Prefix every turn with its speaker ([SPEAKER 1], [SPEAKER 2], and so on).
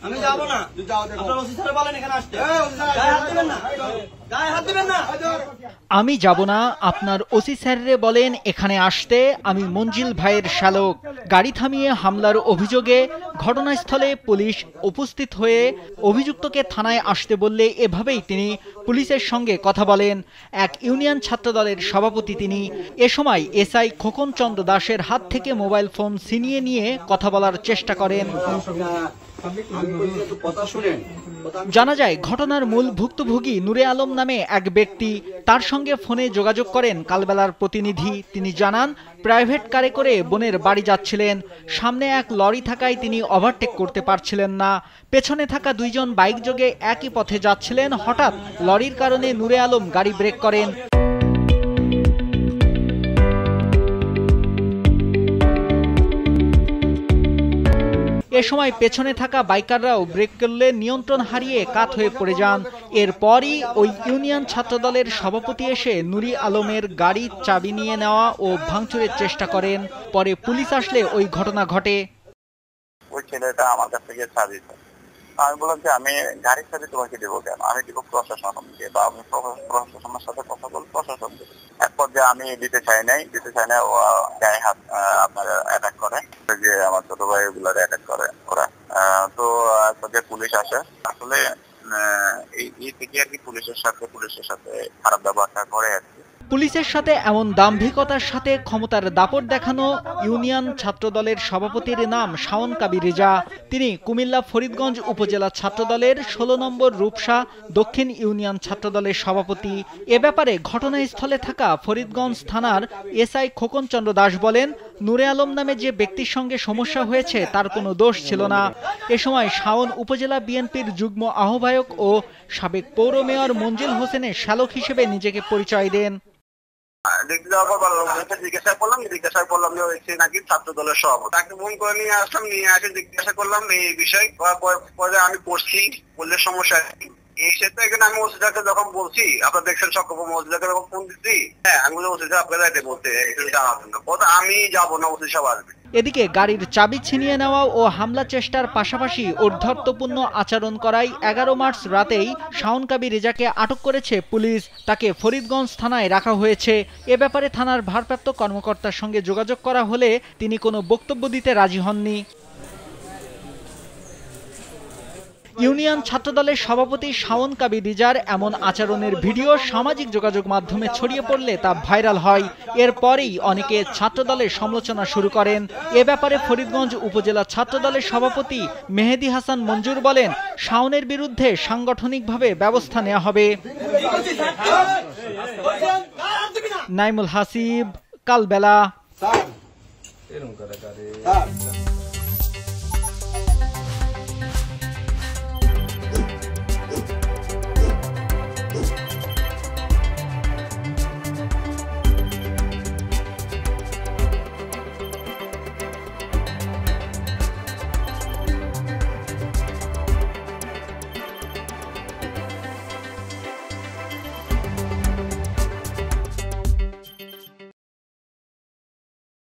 [SPEAKER 1] আমি যাব না। আপনারা ওসি স্যার বলেন এখানে আসতে। গায়ে হাত দিবেন না, গায়ে হাত দিবেন না।
[SPEAKER 2] আমি যাব না, আপনার ওসি স্যাররে বলেন এখানে আসতে। আমি মঞ্জিল ভাইয়ের শ্যালক। গাড়ি থামিয়ে হামলার অভিযোগে ঘটনাস্থলে পুলিশ উপস্থিত হয়ে অভিযুক্তকে থানায় আসতে বললে এভাবেই তিনি পুলিশের সঙ্গে কথা বলেন। এক ইউনিয়ন ছাত্রদলের সভাপতি তিনি। এ সময় এসআই খোকন চন্দ্র দাসের হাত থেকে মোবাইল ফোন ছিনিয়ে নিয়ে কথা বলার চেষ্টা করেন। জানা যায় ঘটনার মূল ভুক্তভোগী নূরে আলম নামে এক ব্যক্তি। তার সঙ্গে ফোনে যোগাযোগ করেন কালবেলার প্রতিনিধি। তিনি জানান প্রাইভেট কারে করে বোনের বাড়ি যাচ্ছিলেন। সামনে এক লরি থাকায় তিনি ওভারটেক করতে পারছিলেন না। পেছনে থাকা দুইজন বাইক যোগে একই পথে যাচ্ছিলেন। হঠাৎ লরির কারণে নূরে আলম গাড়ি ব্রেক করেন। এ সময় পেছনে থাকা বাইকাররাও ব্রেক করলে নিয়ন্ত্রণ হারিয়ে কাত হয়ে পড়ে যান। এরপরই ওই ইউনিয়ন ছাত্রদলের সভাপতি এসে নুরি আলমের গাড়ির চাবি নিয়ে নেওয়া ও ভাঙচুরের চেষ্টা করেন। পরে পুলিশ আসলে ওই ঘটনা ঘটে।
[SPEAKER 3] ওই ছেলেটা আমার কাছ থেকে চাবি চায়। আমি বললাম যে আমি গাড়ির চাবি তোমাকে দেবো কেন, আমি দিব প্রশাসনকে, বা আমি প্রশাসনের সাথে কথা বলবো, প্রশাসন দেবে। এরপর যে আমি দিতে চাই না, ও গায়ে হাত আপনার অ্যাটাক করে, যে আমার ছোট ভাই গুলার অ্যাটাক করে ওরা। তো যে পুলিশ আসে, আসলে এই থেকে আর কি পুলিশের সাথে খারাপ ব্যবহারটা করে আর কি।
[SPEAKER 2] পুলিশের সাথে এমন দাম্ভিকতার সাথে ক্ষমতার দাপট দেখানো ইউনিয়ন ছাত্রদলের সভাপতির নাম শাওন কাবীর রেজা। তিনি কুমিল্লা ফরিদগঞ্জ উপজেলা ছাত্রদলের ১৬ নম্বর রূপসা দক্ষিণ ইউনিয়ন ছাত্রদলের সভাপতি। এ ব্যাপারে ঘটনাস্থলে থাকা ফরিদগঞ্জ থানার এসআই খোকন চন্দ্র দাস বলেন, নূরে আলম নামে যে ব্যক্তির সঙ্গে সমস্যা হয়েছে তার কোনো দোষ ছিল না। এ সময় শাওন উপজেলা বিএনপির যুগ্ম আহ্বায়ক ও সাবেক পৌর মেয়র মঞ্জিল হোসেনের শ্যালক হিসেবে নিজেকে পরিচয় দেন।
[SPEAKER 3] জিজ্ঞাসা করলাম যে হচ্ছে নাকি ছাত্র দলের সভাপতি। তাকে ফোন করে নিয়ে আসলাম, নিয়ে আসে জিজ্ঞাসা করলাম এই বিষয়। পরে আমি করছি বললে সমস্যা এই ক্ষেত্রে এখানে আমি ওসিদাকে যখন বলছি, আপনার দেখছেন সকল ওসিদাকে যখন ফোন দিচ্ছি, হ্যাঁ আমি ওসিদা আপনার যাইতে বলতে জানার জন্য, আমি যাবো না, ওসি সব আসবে।
[SPEAKER 2] এদিকে গাড়ির চাবি ছিনিয়ে নেওয়া ও হামলা চেষ্টার পাশাপাশি ঔদ্ধত্যপূর্ণ আচরণ করায় ১১ মার্চ রাতেই শাওন কাবীর রেজাকে আটক করেছে পুলিশ। তাকে ফরিদগঞ্জ থানায় রাখা হয়েছে। এ ব্যাপারে থানার ভারপ্রাপ্ত কর্মকর্তার সঙ্গে যোগাযোগ করা হলে তিনি কোনো বক্তব্য দিতে রাজি হননি। ইউনিয়ন ছাত্রদলের সভাপতি শাওন কাবীর রেজার এমন আচরণের ভিডিও সামাজিক যোগাযোগ মাধ্যমে ছড়িয়ে পড়লে তা ভাইরাল হয়। এরপরেই অনেকে ছাত্রদলের সমালোচনা শুরু করেন। এ ব্যাপারে ফরিদগঞ্জ উপজেলা ছাত্রদলের সভাপতি মেহেদী হাসান মঞ্জুর বলেন, শাওনের বিরুদ্ধে সাংগঠনিকভাবে ব্যবস্থা নেওয়া হবে। নাইমুল হাসিব, কালবেলা।